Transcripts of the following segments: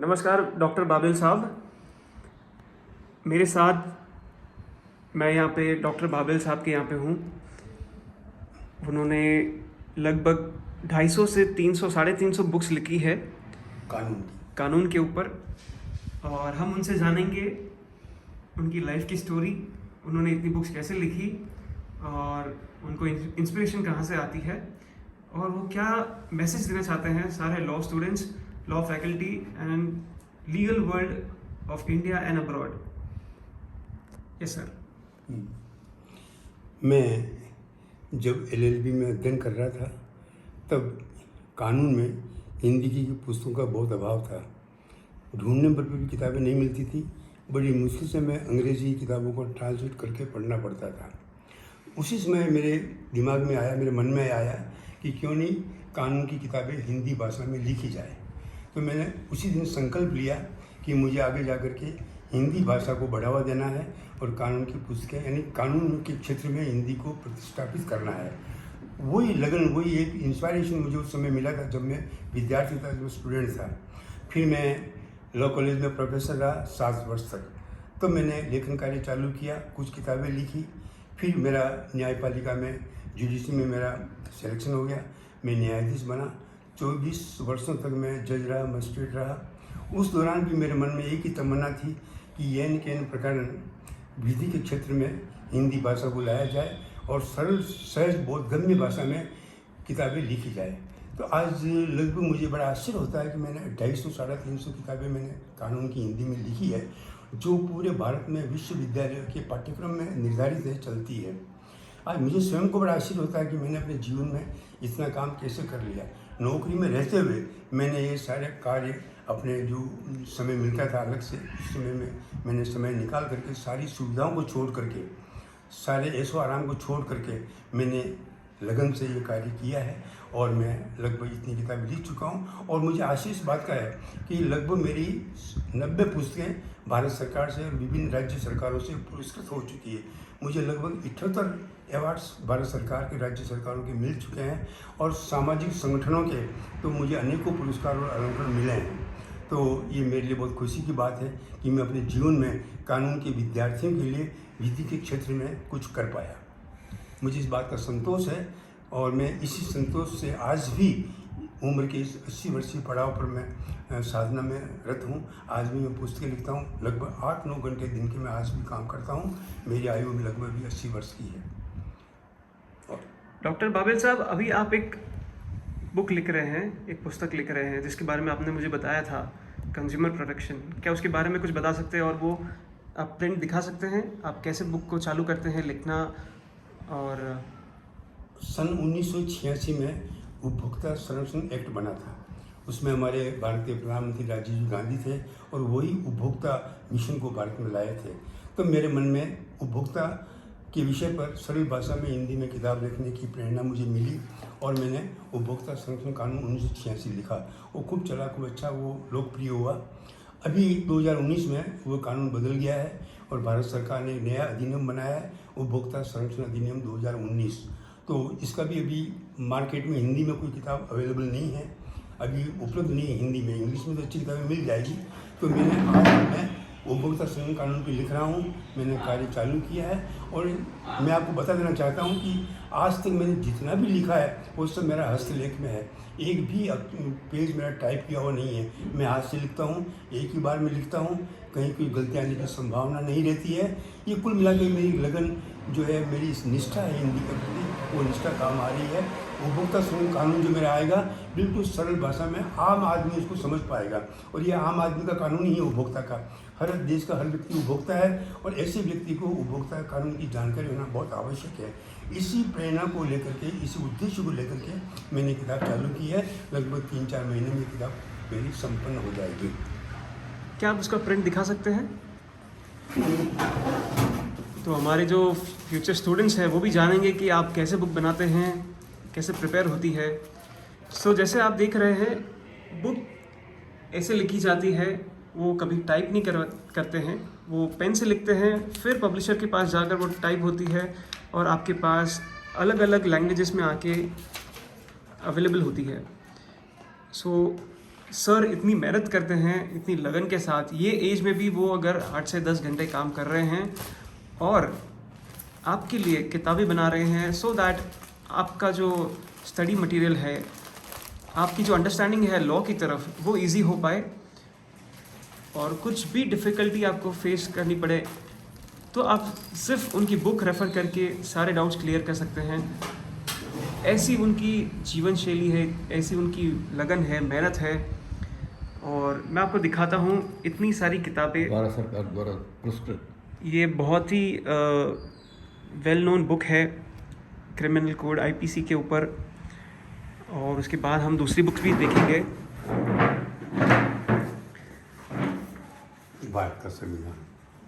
नमस्कार डॉक्टर बाबिल साहब। मेरे साथ मैं यहाँ पे डॉक्टर बाबिल साहब के यहाँ पे हूँ। उन्होंने लगभग 250 से 300 350 बुक्स लिखी है कानून के ऊपर, और हम उनसे जानेंगे उनकी लाइफ की स्टोरी, उन्होंने इतनी बुक्स कैसे लिखी और उनको इंस्पिरेशन कहाँ से आती है और वो क्या मैसेज देना चाहते हैं सारे law students, law faculty and legal world of India and abroad. Yes sir. मैं जब LLB में अध्ययन कर रहा था तब कानून में हिंदी की पुस्तकों का बहुत अभाव था। ढूंढने पर भी किताबें नहीं मिलती थी। बड़ी मुश्किल से मैं अंग्रेजी किताबों को ट्रांसलेट करके पढ़ना पड़ता था। उसी समय मेरे दिमाग में आया, मेरे मन में आया कि क्यों नहीं कानून की किताबें हिंदी भाषा में लिखी जाए। तो मैंने उसी दिन संकल्प लिया कि मुझे आगे जा कर के हिंदी भाषा को बढ़ावा देना है और कानून की पुस्तकें यानी कानून के क्षेत्र में हिंदी को प्रतिष्ठापित करना है। वही लगन, वही एक इंस्पायरेशन मुझे उस समय मिला था जब मैं विद्यार्थी था, जब स्टूडेंट था। फिर मैं लॉ कॉलेज में प्रोफेसर रहा 7 वर्ष तक। तो मैंने लेखन कार्य चालू किया, कुछ किताबें लिखी। फिर मेरा न्यायपालिका में, जुडिशरी में मेरा सिलेक्शन हो गया, मैं न्यायाधीश बना। 24 वर्षों तक मैं जज रहा, मजिस्ट्रेट रहा। उस दौरान भी मेरे मन में एक ही तमन्ना थी कि एन के एन प्रकरण विधि के क्षेत्र में हिंदी भाषा को लाया जाए और सरल, सहज, बोधगम्य भाषा में किताबें लिखी जाए। तो आज लगभग मुझे बड़ा आश्चर्य होता है कि मैंने 250 350 किताबें मैंने कानून की हिंदी में लिखी है, जो पूरे भारत में विश्वविद्यालय के पाठ्यक्रम में निर्धारित है, चलती है। आज मुझे स्वयं को बड़ा आश्चर्य होता है कि मैंने अपने जीवन में इतना काम कैसे कर लिया। नौकरी में रहते हुए मैंने ये सारे कार्य अपने जो समय मिलता था अलग से, उस समय में मैंने समय निकाल करके सारी सुविधाओं को छोड़ करके, सारे ऐशो आराम को छोड़ करके मैंने लगन से ये कार्य किया है और मैं लगभग इतनी किताबें लिख चुका हूँ। और मुझे आशीष इस बात का है कि लगभग मेरी 90 पुस्तकें भारत सरकार से और विभिन्न राज्य सरकारों से पुरस्कृत हो चुकी है। मुझे लगभग 78 अवार्ड्स भारत सरकार के, राज्य सरकारों के मिल चुके हैं और सामाजिक संगठनों के तो मुझे अनेकों पुरस्कार और अलंकरण मिले हैं। तो ये मेरे लिए बहुत खुशी की बात है कि मैं अपने जीवन में कानून के विद्यार्थियों के लिए विधि के क्षेत्र में कुछ कर पाया। मुझे इस बात का संतोष है और मैं इसी संतोष से आज भी उम्र के इस 80 वर्षीय पड़ाव पर मैं साधना में रत हूँ। आज भी मैं पुस्तकें लिखता हूँ, लगभग 8-9 घंटे दिन के मैं आज भी काम करता हूँ। मेरी आयु भी लगभग भी 80 वर्ष की है। डॉक्टर बाबिल साहब, अभी आप एक बुक लिख रहे हैं, एक पुस्तक लिख रहे हैं जिसके बारे में आपने मुझे बताया था, कंज्यूमर प्रोटेक्शन। क्या उसके बारे में कुछ बता सकते हैं और वो आप प्रिंट दिखा सकते हैं? आप कैसे बुक को चालू करते हैं लिखना? और सन 1986 में उपभोक्ता संरक्षण एक्ट बना था। उसमें हमारे भारतीय प्रधानमंत्री राजीव गांधी थे और वही उपभोक्ता मिशन को भारत में लाए थे। तो मेरे मन में उपभोक्ता के विषय पर सरल भाषा में हिंदी में किताब लिखने की प्रेरणा मुझे मिली और मैंने उपभोक्ता संरक्षण कानून 1986 लिखा। वो खूब चला, खूब अच्छा, वो लोकप्रिय हुआ। अभी 2019 में वो कानून बदल गया है और भारत सरकार ने नया अधिनियम बनाया है, उपभोक्ता संरक्षण अधिनियम 2019। तो इसका भी अभी मार्केट में हिंदी में कोई किताब अवेलेबल नहीं है, अभी उपलब्ध नहीं है हिंदी में। इंग्लिश में तो अच्छी किताबें मिल जाएगी। तो मैं उपभोक्ता संरक्षण कानून पे लिख रहा हूँ, मैंने कार्य चालू किया है और मैं आपको बता देना चाहता हूँ कि आज तक मैंने जितना भी लिखा है वो सब मेरा हस्तलेख में है। एक भी पेज मेरा टाइप किया हुआ नहीं है। मैं हाथ से लिखता हूँ, एक ही बार में लिखता हूँ, कहीं कोई गलती आने की संभावना नहीं रहती है। ये कुल मिला के मेरी लगन जो है, मेरी निष्ठा है हिंदी के प्रति, वो निष्ठा काम आ रही है। उपभोक्ता संरक्षण कानून जो मेरा आएगा बिल्कुल सरल भाषा में आम आदमी उसको समझ पाएगा और ये आम आदमी का कानून ही है उपभोक्ता का। हर देश का हर व्यक्ति उपभोक्ता है और ऐसे व्यक्ति को उपभोक्ता कानून की जानकारी होना बहुत आवश्यक है। इसी प्रेरणा को लेकर के, इसी उद्देश्य को लेकर के मैंने किताब चालू की है। लगभग 3-4 महीने में किताब मेरी संपन्न हो जाएगी। क्या आप उसका प्रिंट दिखा सकते हैं? तो हमारे जो फ्यूचर स्टूडेंट्स हैं वो भी जानेंगे कि आप कैसे बुक बनाते हैं, कैसे प्रिपेयर होती है। सो जैसे आप देख रहे हैं, बुक ऐसे लिखी जाती है, वो कभी टाइप नहीं करते हैं, वो पेन से लिखते हैं, फिर पब्लिशर के पास जाकर वो टाइप होती है और आपके पास अलग अलग लैंग्वेजेस में आके अवेलेबल होती है। सो सर इतनी मेहनत करते हैं इतनी लगन के साथ, ये एज में भी वो अगर 8 से 10 घंटे काम कर रहे हैं और आपके लिए किताबें बना रहे हैं सो दैट आपका जो स्टडी मटेरियल है, आपकी जो अंडरस्टैंडिंग है लॉ की तरफ वो इजी हो पाए और कुछ भी डिफ़िकल्टी आपको फेस करनी पड़े तो आप सिर्फ उनकी बुक रेफ़र करके सारे डाउट्स क्लियर कर सकते हैं। ऐसी उनकी जीवन शैली है, ऐसी उनकी लगन है, मेहनत है। और मैं आपको दिखाता हूँ इतनी सारी किताबें। भारत सरकार द्वारा पुरस्कृत ये बहुत ही वेल नोन बुक है क्रिमिनल कोड आईपीसी के ऊपर। और उसके बाद हम दूसरी बुक्स भी देखेंगे। भारत का संविधान,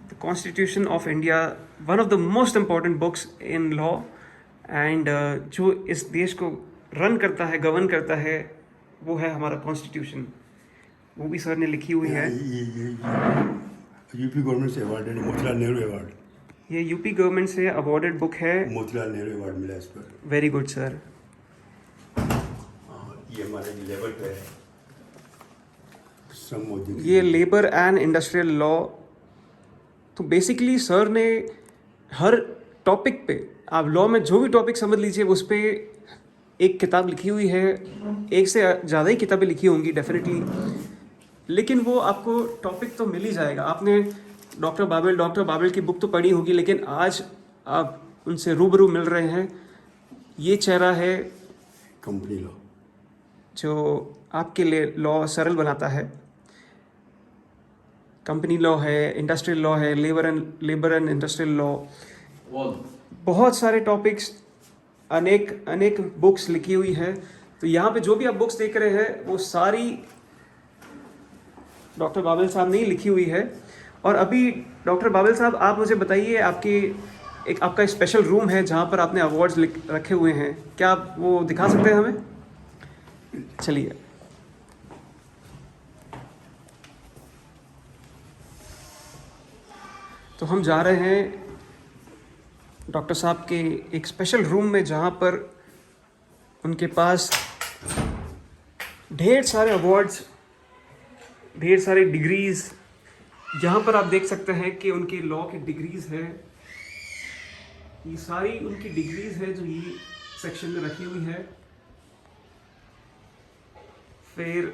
the constitution of India, one of the most important books in law and जो इस देश को रन करता है, गवर्न करता है, वो है हमारा कॉन्स्टिट्यूशन। वो भी सर ने लिखी हुई है। ये यूपी गवर्नमेंट से अवार्डेड मोतीलाल नेहरू अवार्ड, ये यूपी गवर्नमेंट से अवॉर्डेड बुक है। मोतीलाल नेहरू अवार्ड मिला इस पर। Very good sir. ये हमारे लेबर पे है, श्रम उद्योग। ये लेबर एंड इंडस्ट्रियल लॉ। तो बेसिकली सर ने हर टॉपिक पे, आप लॉ में जो भी टॉपिक समझ लीजिए उस पे एक किताब लिखी हुई है। एक से ज़्यादा ही किताबें लिखी होंगी डेफिनेटली, लेकिन वो आपको टॉपिक तो मिल ही जाएगा। आपने डॉक्टर बाबेल की बुक तो पढ़ी होगी, लेकिन आज आप उनसे रूबरू मिल रहे हैं। ये चेहरा है कंपनी लॉ, जो आपके लिए लॉ सरल बनाता है। कंपनी लॉ है, इंडस्ट्रियल लॉ है, लेबर एंड इंडस्ट्रियल लॉ, बहुत सारे टॉपिक्स, अनेक बुक्स लिखी हुई है। तो यहाँ पे जो भी आप बुक्स देख रहे हैं वो सारी डॉक्टर बाबेल साहब ने ही लिखी हुई है। और अभी डॉक्टर बाबेल साहब, आप मुझे बताइए, आपका स्पेशल रूम है जहाँ पर आपने अवार्ड्स रखे हुए हैं, क्या आप वो दिखा सकते हैं हमें? चलिए। तो हम जा रहे हैं डॉक्टर साहब के एक स्पेशल रूम में, जहाँ पर उनके पास ढेर सारे अवार्ड्स, ढेर सारी डिग्रीज़, यहाँ पर आप देख सकते हैं कि उनकी लॉ की डिग्रीज़ है। ये सारी उनकी डिग्रीज़ है जो ये सेक्शन में रखी हुई है। फिर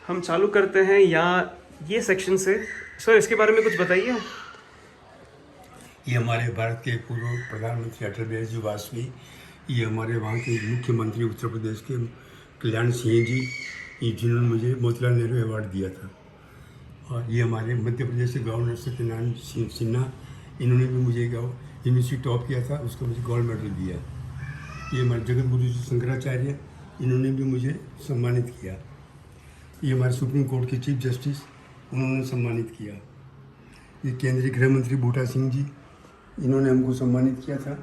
हम चालू करते हैं यहाँ ये सेक्शन से। सर इसके बारे में कुछ बताइए। ये हमारे भारत के पूर्व प्रधानमंत्री अटल बिहारी जी वाजपेयी, ये हमारे वहाँ के मुख्यमंत्री उत्तर प्रदेश के कल्याण सिंह जी, ये जिन्होंने मुझे मोतीलाल नेहरू अवार्ड दिया था। और ये हमारे मध्य प्रदेश के गवर्नर सत्यनारायण सिन्हा, इन्होंने भी मुझे यूनिवर्सिटी टॉप किया था, उसको मुझे गोल्ड मेडल दिया। ये हमारे जगत गुरु जी शंकराचार्य, इन्होंने भी मुझे सम्मानित किया। ये हमारे सुप्रीम कोर्ट के चीफ जस्टिस, उन्होंने सम्मानित किया। ये केंद्रीय गृह मंत्री बूटा सिंह जी, इन्होंने हमको सम्मानित किया था।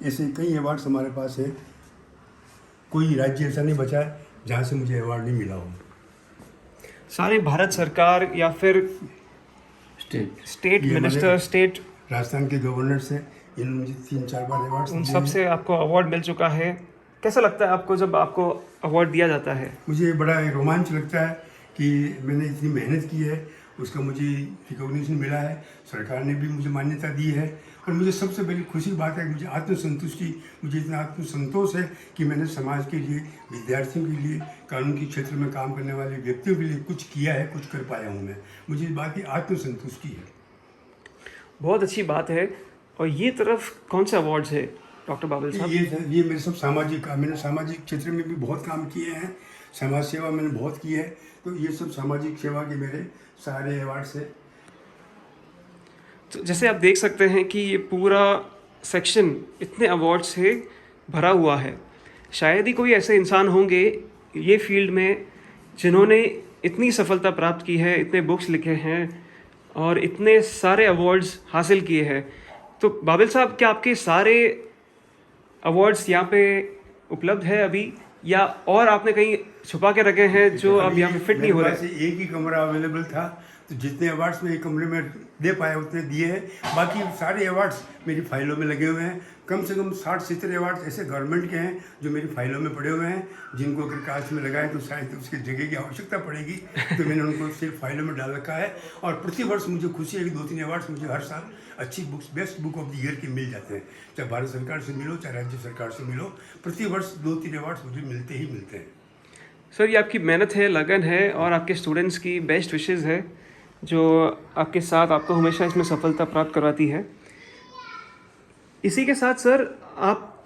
ऐसे कई अवार्ड्स हमारे पास है। कोई राज्य ऐसा नहीं बचा है जहाँ से मुझे अवार्ड नहीं मिला हो। सारे भारत सरकार या फिर स्टेट ये मिनिस्टर, हमारे स्टेट, राजस्थान के गवर्नर से इन्होंने मुझे 3-4 बार अवार्ड उन सब से आपको अवार्ड मिल चुका है। कैसा लगता है आपको जब आपको अवार्ड दिया जाता है? मुझे बड़ा रोमांच लगता है कि मैंने इतनी मेहनत की है, उसका मुझे रिकॉग्निशन मिला है, सरकार ने भी मुझे मान्यता दी है। और मुझे सबसे बड़ी खुशी बात है कि मुझे आत्मसंतुष्टि, मुझे इतना आत्मसंतोष है कि मैंने समाज के लिए, विद्यार्थियों के लिए, कानून के क्षेत्र में काम करने वाले व्यक्तियों के लिए कुछ किया है, कुछ कर पाया हूँ मैं। मुझे इस बात की आत्मसंतुष्टि है। बहुत अच्छी बात है। और ये तरफ कौन से अवार्ड्स है डॉक्टर बाबेल साहब? ये मेरे सब सामाजिक, मैंने सामाजिक क्षेत्र में भी बहुत काम किए हैं, समाज सेवा मैंने बहुत की है। तो ये सब सामाजिक सेवा के मेरे सारे अवार्ड्स हैं। तो जैसे आप देख सकते हैं कि ये पूरा सेक्शन इतने अवार्ड से भरा हुआ है। शायद ही कोई ऐसे इंसान होंगे ये फील्ड में जिन्होंने इतनी सफलता प्राप्त की है, इतने बुक्स लिखे हैं और इतने सारे अवार्ड्स हासिल किए हैं। तो बाबेल साहब, क्या आपके सारे अवार्ड्स यहाँ पे उपलब्ध है अभी, या और आपने कहीं छुपा के रखे हैं जो अब यहाँ पे फिट नहीं हो रहे? मेरे पास एक ही कमरा अवेलेबल था, तो तो जितने अवार्ड्स मैं एक कमरे में दे पाया उतने दिए हैं। बाकी सारे अवार्ड्स मेरी फाइलों में लगे हुए हैं। कम से कम 60-70 अवार्ड्स ऐसे गवर्नमेंट के हैं जो मेरी फाइलों में पड़े हुए हैं, जिनको अगर कास्ट में लगाए तो शायद उसकी जगह की आवश्यकता पड़ेगी, तो मैंने उनको सिर्फ फाइलों में डाल रखा है। और प्रतिवर्ष मुझे खुशी है कि 2-3 अवार्ड्स मुझे हर साल अच्छी books, best book of the year के मिल जाते हैं। चाहे भारत सरकार से मिलो, चाहे राज्य सरकार से मिलो, प्रतिवर्ष 2-3 अवार्ड्स मुझे मिलते ही मिलते हैं। सर ये आपकी मेहनत है, लगन है और आपके स्टूडेंट्स की बेस्ट विशेज़ है जो आपके साथ आपको हमेशा इसमें सफलता प्राप्त करवाती है। इसी के साथ सर आप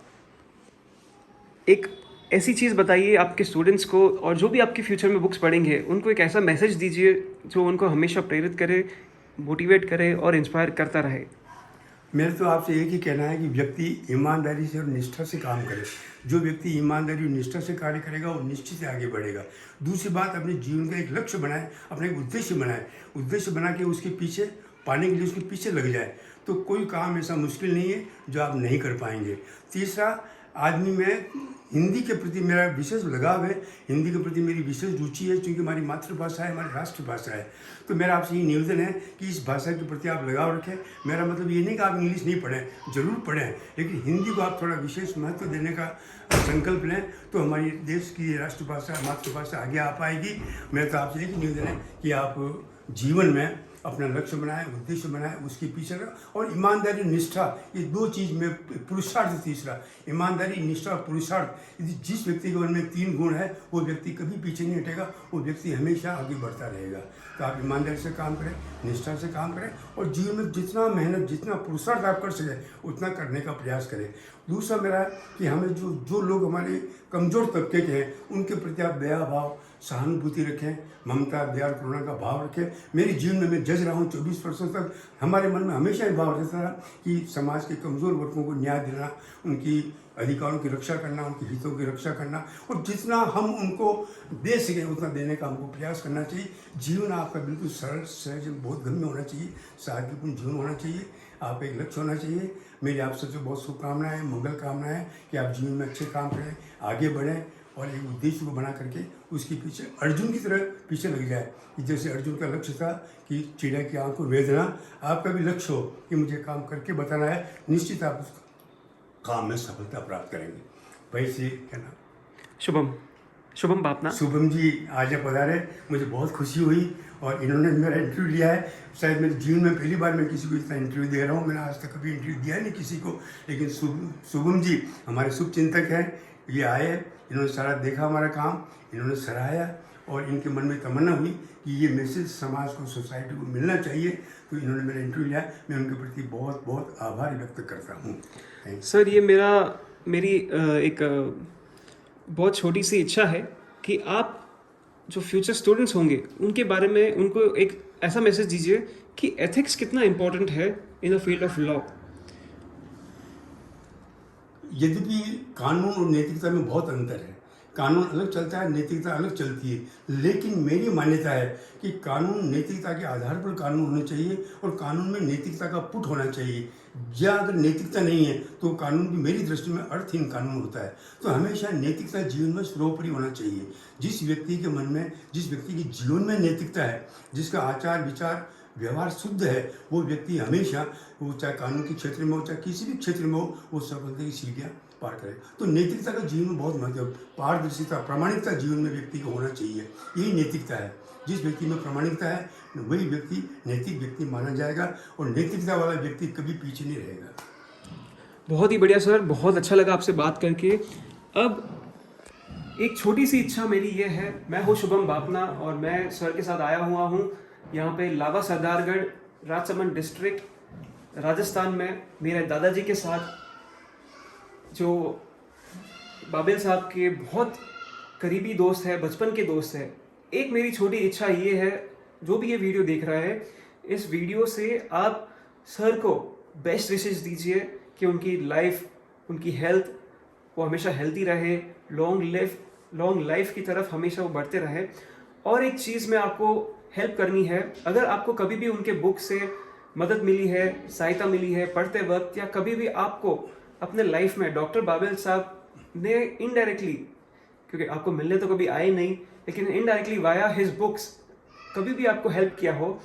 एक ऐसी चीज़ बताइए आपके स्टूडेंट्स को, और जो भी आपके फ्यूचर में बुक्स पढ़ेंगे उनको एक ऐसा मैसेज दीजिए जो उनको हमेशा प्रेरित करे, मोटिवेट करे और इंस्पायर करता रहे। मेरा तो आपसे एक ही कहना है कि व्यक्ति ईमानदारी से और निष्ठा से काम करे। जो व्यक्ति ईमानदारी और निष्ठा से कार्य करेगा वो निश्चित ही आगे बढ़ेगा। दूसरी बात, अपने जीवन का एक लक्ष्य बनाए, अपना एक उद्देश्य बनाए। उद्देश्य बना के उसके पीछे पाने के लिए उसके पीछे लग जाए, तो कोई काम ऐसा मुश्किल नहीं है जो आप नहीं कर पाएंगे। तीसरा, आदमी में हिंदी के प्रति मेरा विशेष लगाव है, हिंदी के प्रति मेरी विशेष रुचि है, क्योंकि हमारी मातृभाषा है, हमारी राष्ट्रभाषा है। तो मेरा आपसे ये निवेदन है कि इस भाषा के प्रति आप लगाव रखें। मेरा मतलब ये नहीं कि आप इंग्लिश नहीं पढ़ें, जरूर पढ़ें, लेकिन हिंदी को आप थोड़ा विशेष महत्व देने का संकल्प लें, तो हमारी देश की राष्ट्रभाषा, मातृभाषा आगे आ पाएगी। मेरा तो आपसे एक निवेदन है कि आप जीवन में अपना लक्ष्य बनाएं, उद्देश्य बनाएं, उसके पीछे रहें। और ईमानदारी, निष्ठा, ये 2 चीज़ में पुरुषार्थ। तीसरा, ईमानदारी, निष्ठा और पुरुषार्थ, यदि जिस व्यक्ति के मन में 3 गुण है वो व्यक्ति कभी पीछे नहीं हटेगा, वो व्यक्ति हमेशा आगे बढ़ता रहेगा। तो आप ईमानदारी से काम करें, निष्ठा से काम करें और जीवन में जितना मेहनत, जितना पुरुषार्थ आप कर सकें उतना करने का प्रयास करें। दूसरा मेरा है कि हमें जो लोग हमारे कमज़ोर तबके के हैं उनके प्रति आप दया भाव, सहानुभूति रखें, ममता, दया, करुणा का भाव रखें। मेरे जीवन में मैं जज रहा हूँ 24 वर्षों तक, हमारे मन में हमेशा ये भाव रहता था कि समाज के कमज़ोर वर्गों को न्याय देना, उनकी अधिकारों की रक्षा करना, उनके हितों की रक्षा करना, और जितना हम उनको दे सकें उतना देने का हमको प्रयास करना चाहिए। जीवन आपका बिल्कुल सरल, सहज, बहुत गम्य होना चाहिए, सादगीपूर्ण जीवन होना चाहिए। आप एक लक्ष्य होना चाहिए। मेरी आप सबसे बहुत शुभकामनाएं, मंगल कामनाएं कि आप जीवन में अच्छे काम करें, आगे बढ़ें और एक उद्देश्य को बना करके उसके पीछे अर्जुन की तरह पीछे लग जाए। कि जैसे अर्जुन का लक्ष्य था कि चिड़िया की आँख को वेदना, आपका भी लक्ष्य हो कि मुझे काम करके बताना है, निश्चित आप उस काम में सफलता प्राप्त करेंगे। वैसे कहना शुभम बापना। शुभम जी आज आप पधारे, मुझे बहुत खुशी हुई और इन्होंने मेरा इंटरव्यू लिया है। शायद मेरे जीवन में पहली बार मैं किसी को इतना इंटरव्यू दे रहा हूँ। मैंने आज तक कभी इंटरव्यू दिया नहीं किसी को, लेकिन शुभम जी हमारे शुभचिंतक हैं। ये आए, इन्होंने सारा देखा हमारा काम, इन्होंने सराहाया और इनके मन में तमन्ना हुई कि ये मैसेज समाज को, सोसाइटी को मिलना चाहिए, तो इन्होंने मेरा इंटरव्यू लिया। मैं उनके प्रति बहुत बहुत आभार व्यक्त करता हूँ। सर ये मेरी एक बहुत छोटी सी इच्छा है कि आप जो फ्यूचर स्टूडेंट्स होंगे उनके बारे में उनको एक ऐसा मैसेज दीजिए कि एथिक्स कितना इम्पोर्टेंट है in the field of law. यद्यपि कानून और नैतिकता में बहुत अंतर है, कानून अलग चलता है, नैतिकता अलग चलती है, लेकिन मेरी मान्यता है कि कानून नैतिकता के आधार पर कानून होने चाहिए और कानून में नैतिकता का पुट होना चाहिए। या अगर नैतिकता नहीं है तो कानून भी मेरी दृष्टि में अर्थहीन कानून होता है। तो हमेशा नैतिकता जीवन में सर्वोपरि होना चाहिए। जिस व्यक्ति के मन में, जिस व्यक्ति के जीवन में नैतिकता है, जिसका आचार विचार व्यवहार शुद्ध है, वो व्यक्ति हमेशा, वो चाहे कानून के क्षेत्र में हो चाहे किसी भी क्षेत्र में हो, वो सफलता की सीढ़ियाँ पार करे। तो नैतिकता का जीवन में बहुत महत्व है। पारदर्शिता, प्रामाणिकता जीवन में व्यक्ति को होना चाहिए, यही नैतिकता है। जिस व्यक्ति में प्रामाणिकता है वही व्यक्ति नैतिक व्यक्ति माना जाएगा और नैतिकता वाला व्यक्ति कभी पीछे नहीं रहेगा। बहुत ही बढ़िया सर, बहुत अच्छा लगा आपसे बात करके। अब एक छोटी सी इच्छा मेरी ये है, मैं हूँ शुभम बापना और मैं सर के साथ आया हुआ हूँ यहाँ पे लावा सरदारगढ़, राजसमंद डिस्ट्रिक्ट, राजस्थान में, मेरे दादाजी के साथ, जो बाबिल साहब के बहुत करीबी दोस्त है, बचपन के दोस्त है। एक मेरी छोटी इच्छा ये है, जो भी ये वीडियो देख रहा है, इस वीडियो से आप सर को बेस्ट विशेस दीजिए कि उनकी लाइफ, उनकी हेल्थ, वो हमेशा हेल्दी रहे, लॉन्ग लाइफ की तरफ हमेशा वो बढ़ते रहे। और एक चीज़ में आपको हेल्प करनी है, अगर आपको कभी भी उनके बुक से मदद मिली है, सहायता मिली है पढ़ते वक्त, या कभी भी आपको अपने लाइफ में डॉक्टर बाबिल साहब ने इनडायरेक्टली, क्योंकि आपको मिलने तो कभी आए नहीं, लेकिन इनडायरेक्टली वाया हिज बुक्स कभी भी आपको हेल्प किया हो,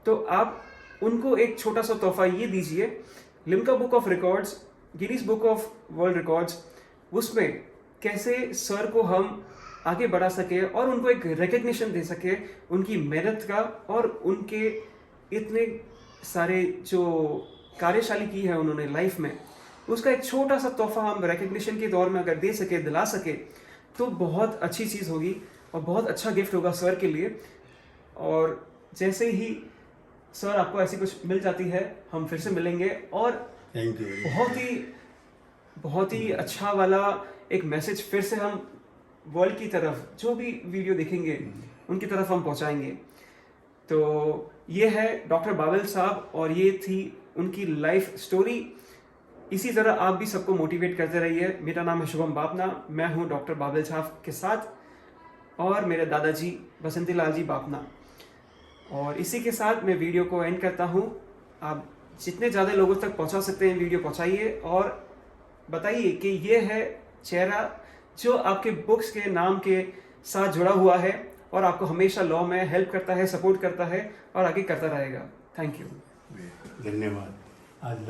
तो आप उनको एक छोटा सा तोहफा ये दीजिए। Limca book of records, Guinness book of world records, उसमें कैसे सर को हम आगे बढ़ा सके और उनको एक रिकग्निशन दे सके उनकी मेहनत का, और उनके इतने सारे जो कार्यशाली की है उन्होंने लाइफ में, उसका एक छोटा सा तोहफा हम रिकग्निशन के तौर में अगर दे सके, दिला सके, तो बहुत अच्छी चीज़ होगी और बहुत अच्छा गिफ्ट होगा सर के लिए। और जैसे ही सर आपको ऐसी कुछ मिल जाती है, हम फिर से मिलेंगे और थैंक यू। बहुत ही अच्छा वाला एक मैसेज फिर से हम वर्ल्ड की तरफ, जो भी वीडियो देखेंगे उनकी तरफ हम पहुंचाएंगे। तो ये है डॉक्टर बाबेल साहब और ये थी उनकी लाइफ स्टोरी। इसी तरह आप भी सबको मोटिवेट करते रहिए। मेरा नाम है शुभम बापना, मैं हूँ डॉक्टर बाबेल साहब के साथ, और मेरे दादाजी बसंती लाल जी बापना। और इसी के साथ मैं वीडियो को एंड करता हूँ। आप जितने ज़्यादा लोगों तक पहुँचा सकते हैं वीडियो पहुँचाइए, और बताइए कि ये है चेहरा जो आपके बुक्स के नाम के साथ जुड़ा हुआ है और आपको हमेशा लॉ में हेल्प करता है, सपोर्ट करता है और आगे करता रहेगा। Thank you. धन्यवाद। आज